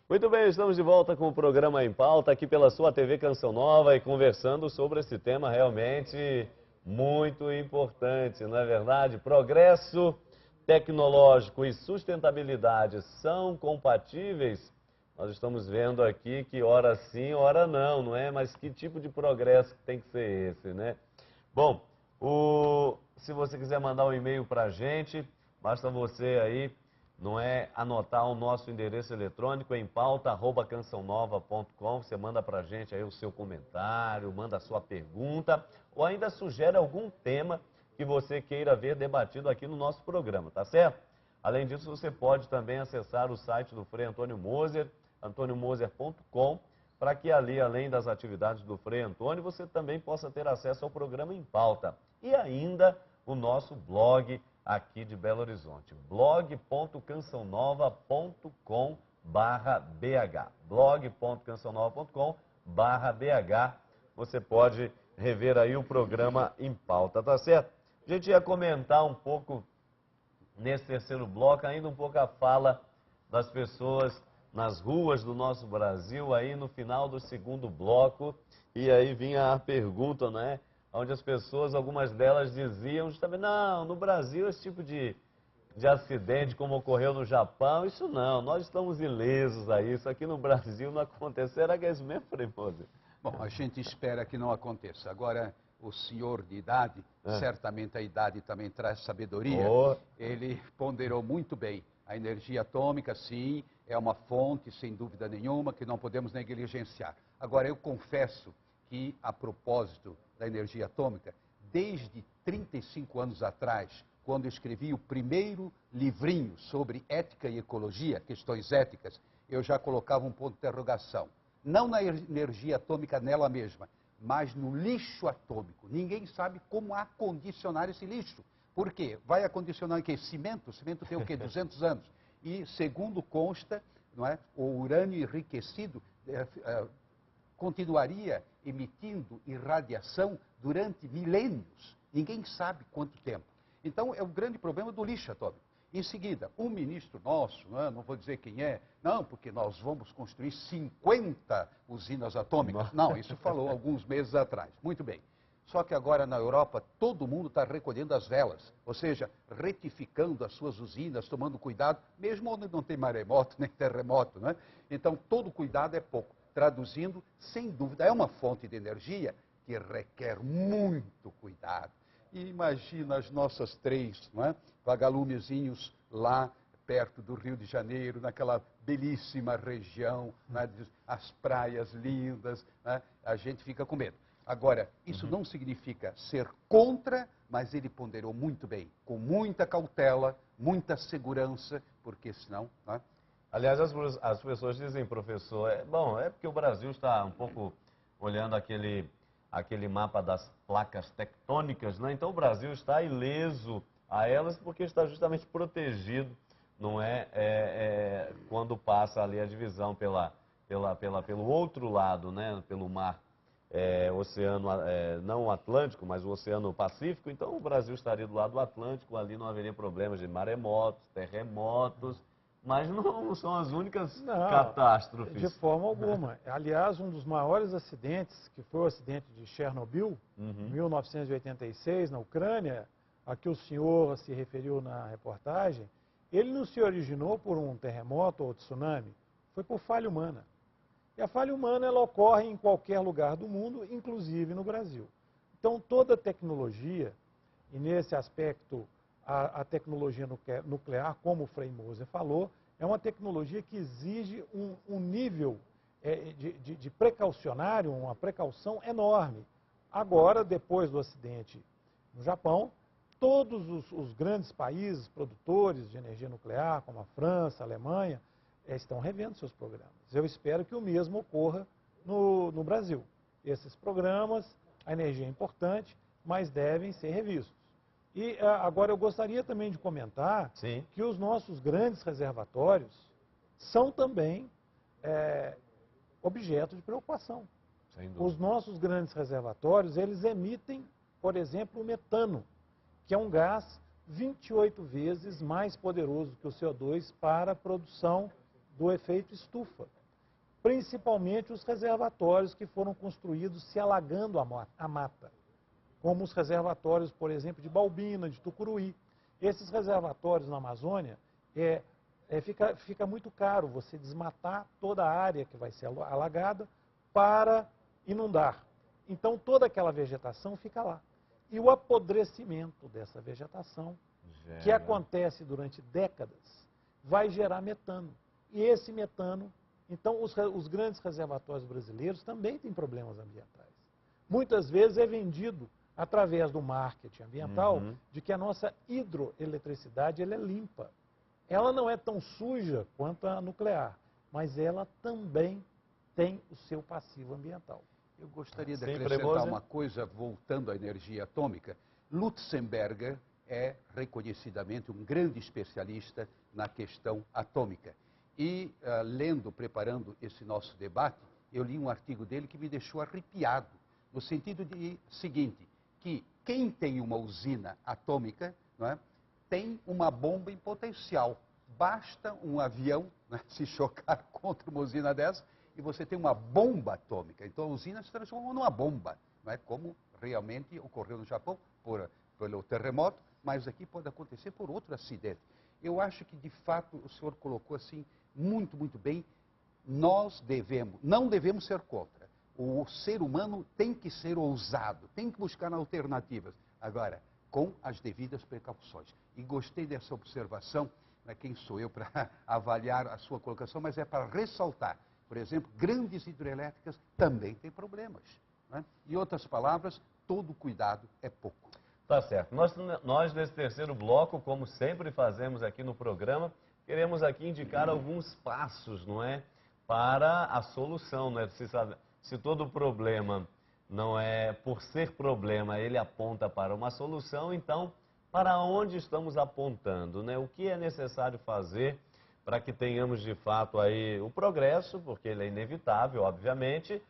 Muito bem, estamos de volta com o programa Em Pauta, aqui pela sua TV Canção Nova e conversando sobre esse tema realmente muito importante, não é verdade? Progresso tecnológico e sustentabilidade são compatíveis? Nós estamos vendo aqui que ora sim, ora não, não é? Mas que tipo de progresso tem que ser esse, né? Bom, se você quiser mandar um e-mail para a gente, basta você aí, não é, anotar o nosso endereço eletrônico em pauta@cançãonova.com. Você manda para a gente aí o seu comentário, manda a sua pergunta ou ainda sugere algum tema que você queira ver debatido aqui no nosso programa, tá certo? Além disso, você pode também acessar o site do Frei Antônio Moser, antoniomoser.com, para que ali, além das atividades do Frei Antônio, você também possa ter acesso ao programa Em Pauta. E ainda o nosso blog aqui de Belo Horizonte, blog.cançãonova.com/bh, blog.cançãonova.com/bh. Você pode rever aí o programa Em Pauta, tá certo? A gente ia comentar um pouco nesse terceiro bloco, ainda um pouco a fala das pessoas nas ruas do nosso Brasil, aí no final do segundo bloco, e aí vinha a pergunta, né? Onde as pessoas, algumas delas diziam justamente, não, no Brasil esse tipo de acidente como ocorreu no Japão, isso não, nós estamos ilesos a isso, aqui no Brasil não acontece. Será que é isso mesmo, Frei Moser? Bom, a gente espera que não aconteça. Agora, o senhor de idade, certamente a idade também traz sabedoria, ele ponderou muito bem. A energia atômica, sim, é uma fonte, sem dúvida nenhuma, que não podemos negligenciar. Agora, eu confesso que, a propósito da energia atômica, desde 35 anos atrás, quando eu escrevi o primeiro livrinho sobre ética e ecologia, questões éticas, eu já colocava um ponto de interrogação. Não na energia atômica nela mesma, mas no lixo atômico. Ninguém sabe como acondicionar esse lixo. Por quê? Vai acondicionar o quê? Cimento? O cimento tem o quê? 200 anos. E, segundo consta, não é, o urânio enriquecido continuaria emitindo irradiação durante milênios. Ninguém sabe quanto tempo. Então, é o grande problema do lixo atômico. Em seguida, um ministro nosso, não vou dizer quem é, não, porque nós vamos construir 50 usinas atômicas. Não, isso falou alguns meses atrás. Muito bem. Só que agora na Europa todo mundo está recolhendo as velas, ou seja, retificando as suas usinas, tomando cuidado, mesmo onde não tem maremoto nem terremoto, né? Então todo cuidado é pouco. Traduzindo, sem dúvida, é uma fonte de energia que requer muito cuidado. E imagina as nossas três, não é? Vagalumezinhos lá perto do Rio de Janeiro, naquela belíssima região, né? As praias lindas, né? A gente fica com medo. Agora, isso não significa ser contra, mas ele ponderou muito bem, com muita cautela, muita segurança, porque senão... Né? Aliás, as pessoas dizem, professor, bom, é porque o Brasil está um pouco olhando aquele mapa das placas tectônicas, né? Então o Brasil está ileso a elas porque está justamente protegido, não é, quando passa ali a divisão pelo outro lado, né? Pelo mar, oceano, não o Atlântico, mas o Oceano Pacífico. Então o Brasil estaria do lado do Atlântico, ali não haveria problemas de maremotos, terremotos. Mas não são as únicas catástrofes. De forma alguma. Aliás, um dos maiores acidentes, que foi o acidente de Chernobyl, em 1986, na Ucrânia, a que o senhor se referiu na reportagem, ele não se originou por um terremoto ou tsunami, foi por falha humana. E a falha humana ela ocorre em qualquer lugar do mundo, inclusive no Brasil. Então, toda tecnologia, e nesse aspecto a tecnologia nuclear, como o Frei Moser falou, é uma tecnologia que exige um nível de precaucionário, uma precaução enorme. Agora, depois do acidente no Japão, todos os grandes países produtores de energia nuclear, como a França, a Alemanha, estão revendo seus programas. Eu espero que o mesmo ocorra no Brasil. Esses programas, a energia é importante, mas devem ser revistos. E agora eu gostaria também de comentar que os nossos grandes reservatórios são também objeto de preocupação. Os nossos grandes reservatórios, eles emitem, por exemplo, o metano, que é um gás 28 vezes mais poderoso que o CO2 para a produção do efeito estufa, principalmente os reservatórios que foram construídos se alagando a mata, como os reservatórios, por exemplo, de Balbina, de Tucuruí. Esses reservatórios na Amazônia, fica muito caro você desmatar toda a área que vai ser alagada para inundar. Então, toda aquela vegetação fica lá. E o apodrecimento dessa vegetação, que acontece durante décadas, vai gerar metano. E esse metano, então, os grandes reservatórios brasileiros também têm problemas ambientais. Muitas vezes é vendido através do marketing ambiental de que a nossa hidroeletricidade ela é limpa. Ela não é tão suja quanto a nuclear, mas ela também tem o seu passivo ambiental. Eu gostaria de acrescentar uma coisa, voltando à energia atômica. Lutzenberger é reconhecidamente um grande especialista na questão atômica. E, preparando esse nosso debate, eu li um artigo dele que me deixou arrepiado, no sentido de seguinte, que quem tem uma usina atômica, não é, tem uma bomba em potencial. Basta um avião, né, se chocar contra uma usina dessa, e você tem uma bomba atômica. Então a usina se transforma numa bomba, não é? Como realmente ocorreu no Japão pelo terremoto, mas aqui pode acontecer por outro acidente. Eu acho que, de fato, o senhor colocou assim muito, muito bem. Nós não devemos ser contra. O ser humano tem que ser ousado, tem que buscar alternativas. Agora, com as devidas precauções. E gostei dessa observação, não é quem sou eu para avaliar a sua colocação, mas é para ressaltar. Por exemplo, grandes hidrelétricas também têm problemas. Né? Em outras palavras, todo cuidado é pouco. Tá certo. Nós, nesse terceiro bloco, como sempre fazemos aqui no programa, queremos aqui indicar alguns passos, não é? Para a solução, não é? Se todo problema não é por ser problema, ele aponta para uma solução, então, para onde estamos apontando, né? O que é necessário fazer para que tenhamos de fato aí o progresso, porque ele é inevitável, obviamente,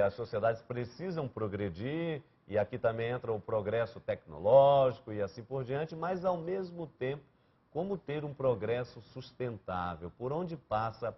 as sociedades precisam progredir, e aqui também entra o progresso tecnológico e assim por diante, mas ao mesmo tempo, como ter um progresso sustentável? Por onde passa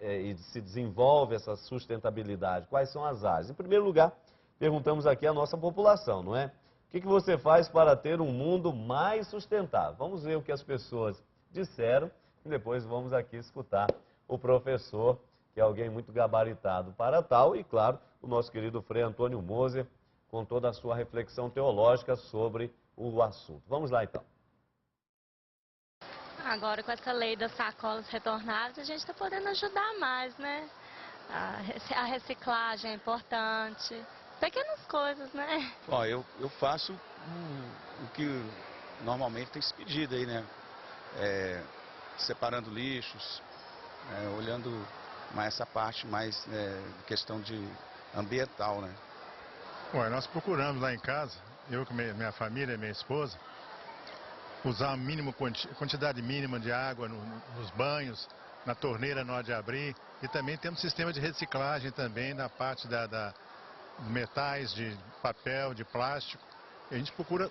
e se desenvolve essa sustentabilidade? Quais são as áreas? Em primeiro lugar, perguntamos aqui à nossa população, não é? O que você faz para ter um mundo mais sustentável? Vamos ver o que as pessoas disseram e depois vamos aqui escutar o professor, que é alguém muito gabaritado para tal, e claro, o nosso querido Frei Antônio Moser, com toda a sua reflexão teológica sobre o assunto. Vamos lá então. Agora com essa lei das sacolas retornáveis, a gente está podendo ajudar mais, né? A reciclagem é importante, pequenas coisas, né? Bom, eu faço o que normalmente tem se pedido aí, né? Separando lixos, olhando mais essa parte mais questão de ambiental, né? Bom, nós procuramos lá em casa, eu com minha família, minha esposa, usar a quantidade mínima de água nos banhos, na torneira na hora de abrir, e também temos sistema de reciclagem também na parte de metais, de papel, de plástico. A gente procura,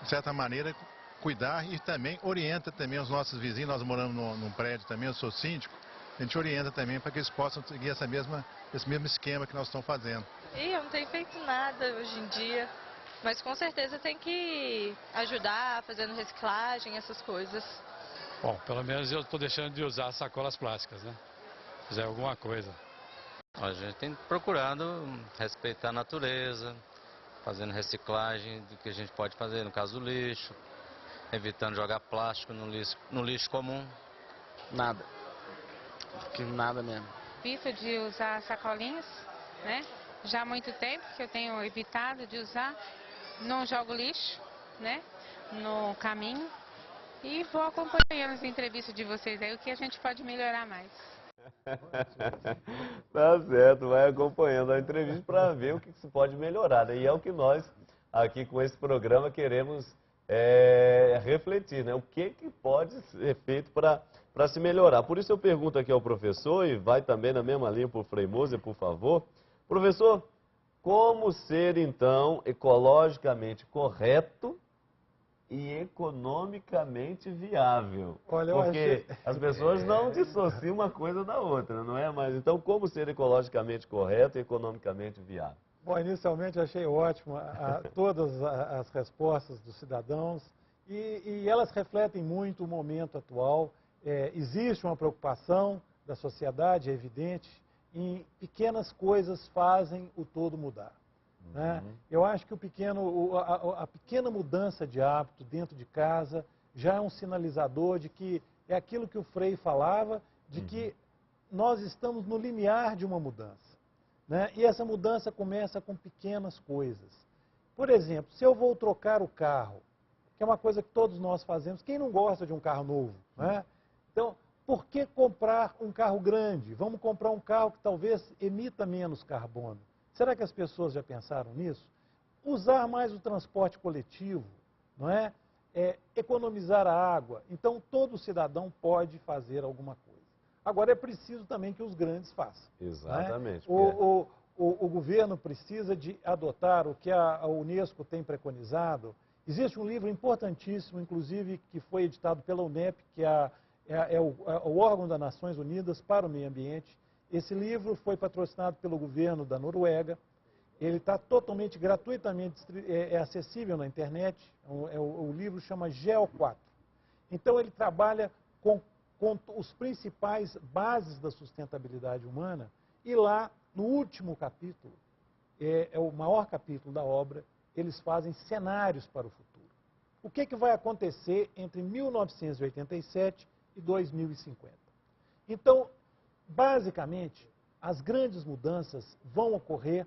de certa maneira, cuidar e também orienta também os nossos vizinhos. Nós moramos num prédio também, eu sou síndico, a gente orienta também para que eles possam seguir esse mesmo esquema que nós estamos fazendo. Eu não tenho feito nada hoje em dia, mas com certeza tem que ajudar fazendo reciclagem, essas coisas. Bom, pelo menos eu estou deixando de usar sacolas plásticas, né? Fazer alguma coisa. A gente tem procurado respeitar a natureza, fazendo reciclagem do que a gente pode fazer, no caso do lixo, evitando jogar plástico no lixo comum. Nada. Nada mesmo. Evito de usar sacolinhas, né? Já há muito tempo que eu tenho evitado de usar. Não jogo lixo, né? No caminho. E vou acompanhando as entrevistas de vocês aí, o que a gente pode melhorar mais. Tá certo, vai acompanhando a entrevista para ver o que se pode melhorar, né? E é o que nós, aqui com esse programa, queremos refletir, né? O que pode ser feito para se melhorar. Por isso eu pergunto aqui ao professor, e vai também na mesma linha para o Frei Moser, por favor. Professor, como ser, então, ecologicamente correto e economicamente viável. Olha, porque as pessoas não dissociam uma coisa da outra, não é? Mas então, como ser ecologicamente correto e economicamente viável? Bom, inicialmente achei ótimo todas as respostas dos cidadãos e elas refletem muito o momento atual. Existe uma preocupação da sociedade, é evidente, em pequenas coisas fazem o todo mudar. Né? Eu acho que a pequena mudança de hábito dentro de casa já é um sinalizador de que é aquilo que o Frei falava, de que nós estamos no limiar de uma mudança. Né? E essa mudança começa com pequenas coisas. Por exemplo, se eu vou trocar o carro, que é uma coisa que todos nós fazemos, quem não gosta de um carro novo? Né? Então, por que comprar um carro grande? Vamos comprar um carro que talvez emita menos carbono. Será que as pessoas já pensaram nisso? Usar mais o transporte coletivo, não é? Economizar a água. Então, todo cidadão pode fazer alguma coisa. Agora, é preciso também que os grandes façam. Exatamente. Né? O governo precisa de adotar o que a Unesco tem preconizado. Existe um livro importantíssimo, inclusive, que foi editado pela UNEP, que é o órgão das Nações Unidas para o Meio Ambiente. Esse livro foi patrocinado pelo governo da Noruega. Ele está totalmente, gratuitamente acessível na internet. O livro chama GEO4. Então, ele trabalha com os principais bases da sustentabilidade humana. E lá, no último capítulo, é o maior capítulo da obra, eles fazem cenários para o futuro. O que vai acontecer entre 1987 e 2050? Então, basicamente, as grandes mudanças vão ocorrer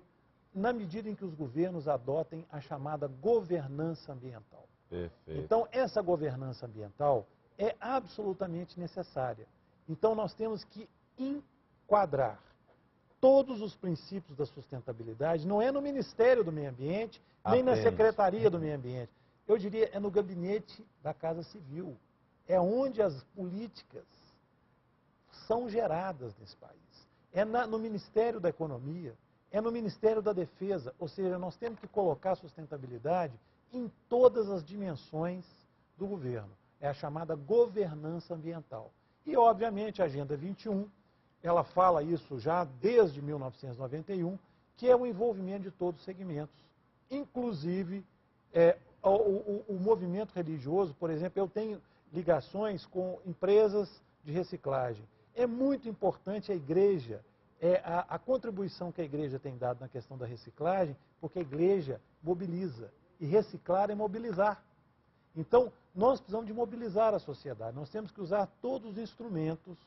na medida em que os governos adotem a chamada governança ambiental. Perfeito. Então, essa governança ambiental é absolutamente necessária. Então, nós temos que enquadrar todos os princípios da sustentabilidade, não é no Ministério do Meio Ambiente, nem na Secretaria do Meio Ambiente. Eu diria, é no gabinete da Casa Civil. É onde as políticas são geradas nesse país. É no Ministério da Economia, é no Ministério da Defesa. Ou seja, nós temos que colocar a sustentabilidade em todas as dimensões do governo. É a chamada governança ambiental. E, obviamente, a Agenda 21, ela fala isso já desde 1991, que é o envolvimento de todos os segmentos. Inclusive, o movimento religioso, por exemplo, eu tenho ligações com empresas de reciclagem. É muito importante a igreja, a contribuição que a igreja tem dado na questão da reciclagem, porque a igreja mobiliza. E reciclar é mobilizar. Então, nós precisamos de mobilizar a sociedade. Nós temos que usar todos os instrumentos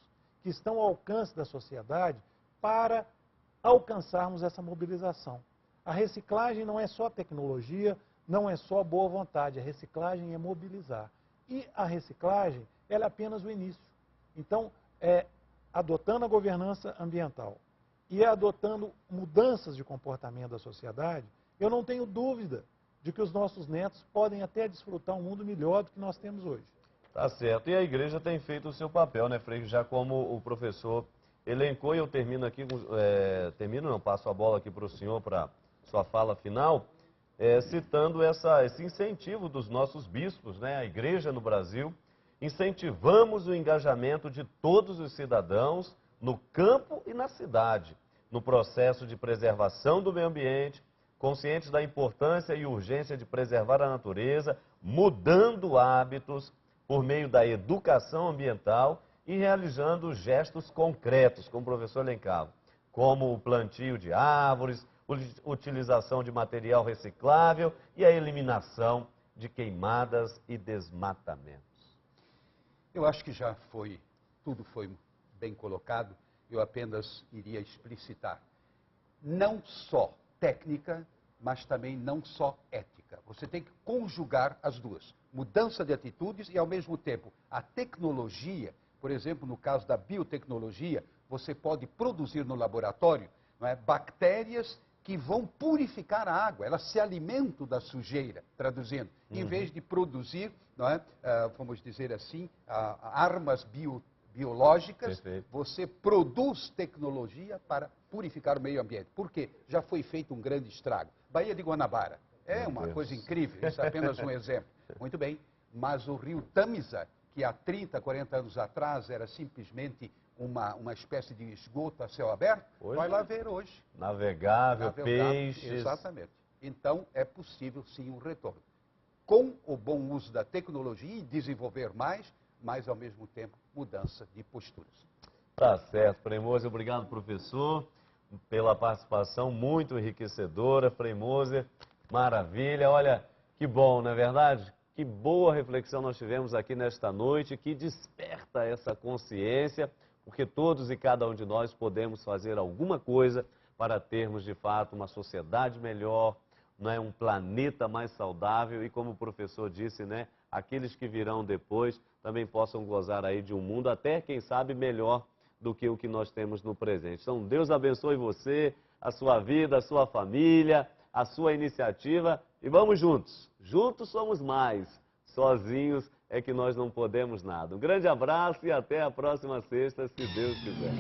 que estão ao alcance da sociedade para alcançarmos essa mobilização. A reciclagem não é só tecnologia, não é só boa vontade. A reciclagem é mobilizar. E a reciclagem, ela é apenas o início. Então, adotando a governança ambiental e adotando mudanças de comportamento da sociedade, eu não tenho dúvida de que os nossos netos podem até desfrutar um mundo melhor do que nós temos hoje. Tá certo. E a igreja tem feito o seu papel, né, Frei? Já como o professor elencou, e eu termino aqui, passo a bola aqui para o senhor, para sua fala final, citando esse incentivo dos nossos bispos, né, a igreja no Brasil. Incentivamos o engajamento de todos os cidadãos no campo e na cidade, no processo de preservação do meio ambiente, conscientes da importância e urgência de preservar a natureza, mudando hábitos por meio da educação ambiental e realizando gestos concretos, como o professor elencava, como o plantio de árvores, utilização de material reciclável e a eliminação de queimadas e desmatamentos. Eu acho que tudo foi bem colocado, eu apenas iria explicitar. Não só técnica, mas também não só ética. Você tem que conjugar as duas. Mudança de atitudes e, ao mesmo tempo, a tecnologia. Por exemplo, no caso da biotecnologia, você pode produzir no laboratório, não é, bactérias que vão purificar a água. Elas se alimentam da sujeira, traduzindo. Em vez de produzir, não é, vamos dizer assim, armas biológicas, perfeito, você produz tecnologia para purificar o meio ambiente. Por quê? Já foi feito um grande estrago. Baía de Guanabara. É uma coisa incrível, isso é apenas um exemplo. Muito bem. mas o rio Tamisa, que há 30, 40 anos atrás era simplesmente uma espécie de esgoto a céu aberto, vai lá ver hoje. Navegável, peixes. Exatamente. Então, é possível sim um retorno. Com o bom uso da tecnologia e desenvolver mais, mas ao mesmo tempo mudança de posturas. Tá certo, Frei Moser, obrigado, professor, pela participação muito enriquecedora. Frei Moser, maravilha, olha, que bom, não é verdade? Que boa reflexão nós tivemos aqui nesta noite, que desperta essa consciência, porque todos e cada um de nós podemos fazer alguma coisa para termos, de fato, uma sociedade melhor, né, um planeta mais saudável e, como o professor disse, né, aqueles que virão depois também possam gozar aí de um mundo até, quem sabe, melhor do que o que nós temos no presente. Então, Deus abençoe você, a sua vida, a sua família, a sua iniciativa e vamos juntos. Juntos somos mais. Sozinhos é que nós não podemos nada. Um grande abraço e até a próxima sexta, se Deus quiser.